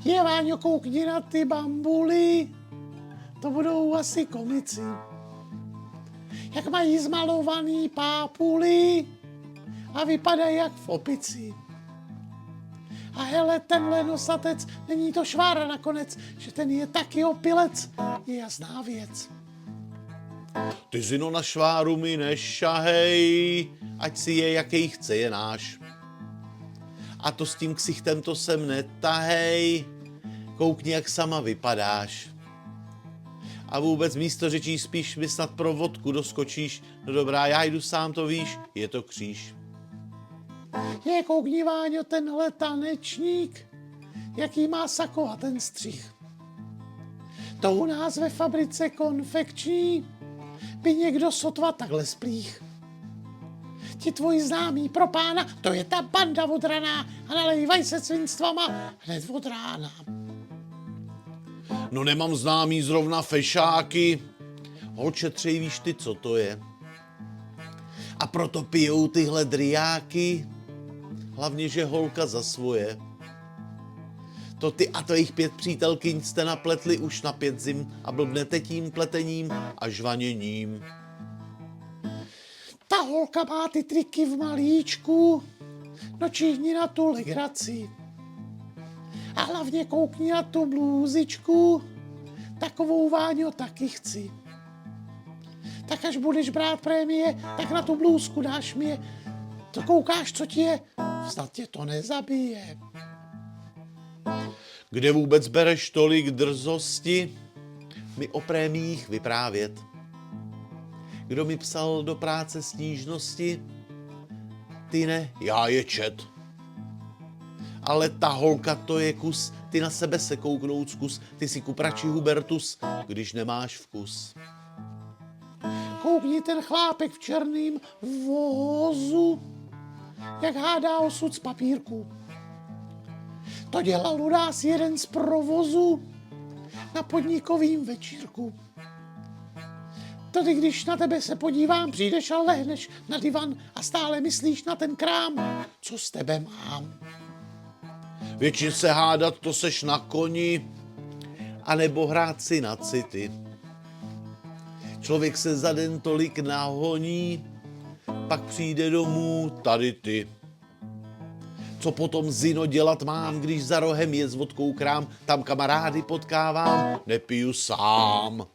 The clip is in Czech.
Je, Váňo, koukni na ty bambuly, to budou asi komici. Jak mají zmalovaný pápuly a vypadají jak v opici. A hele, tenhle nosatec, není to švára nakonec, že ten je taky opilec, je jasná věc. Ty Zino na šváru mi nešahej, ať si je jaký chce, je náš. A to s tím ksichtem to sem netahej, koukni, jak sama vypadáš. A vůbec místo řečí spíš mi snad pro vodku doskočíš, no dobrá, já jdu sám, to víš, je to kříž. Je, koukni, Váňo, tenhle tanečník, jaký má sako a ten střih. To u nás ve fabrice konfekční by někdo sotva takhle splích. Ti tvoji známí pro pána, to je ta banda odraná a nalejvaj se svinstvama hned od rána. No nemám známý zrovna fešáky, holče, třej víš ty, co to je. A proto pijou tyhle driáky, hlavně, že holka za svoje. To ty a to jich 5 přítelkyň jste napletli už na 5 zim a blbnete tím pletením a žvaněním. Ta holka má ty triky v malíčku, no čihni na tu legraci. A hlavně koukni na tu blůzičku, takovou, Váňo, taky chci. Tak až budeš brát prémie, tak na tu blůzku dáš mě. To koukáš, co ti je, snad tě to nezabije. Kde vůbec bereš tolik drzosti mi o prémiích vyprávět? Kdo mi psal do práce stížnosti? Ty ne, já je čet. Ale ta holka, to je kus, ty na sebe se kouknout zkus, ty si kuprači Hubertus, když nemáš vkus. Koukni, ten chlápek v černým vozu, jak hádá osud z papírku. To dělal u nás jeden z provozu na podnikovým večírku. Tady, když na tebe se podívám, přijdeš a lehneš na divan a stále myslíš na ten krám, co s tebe mám. Většině se hádat, to seš na koni, anebo hrát si na city. Člověk se za den tolik nahoní, pak přijde domů tady ty. Co potom, Zino, dělat mám, když za rohem je s vodkou krám, tam kamarády potkávám, nepiju sám.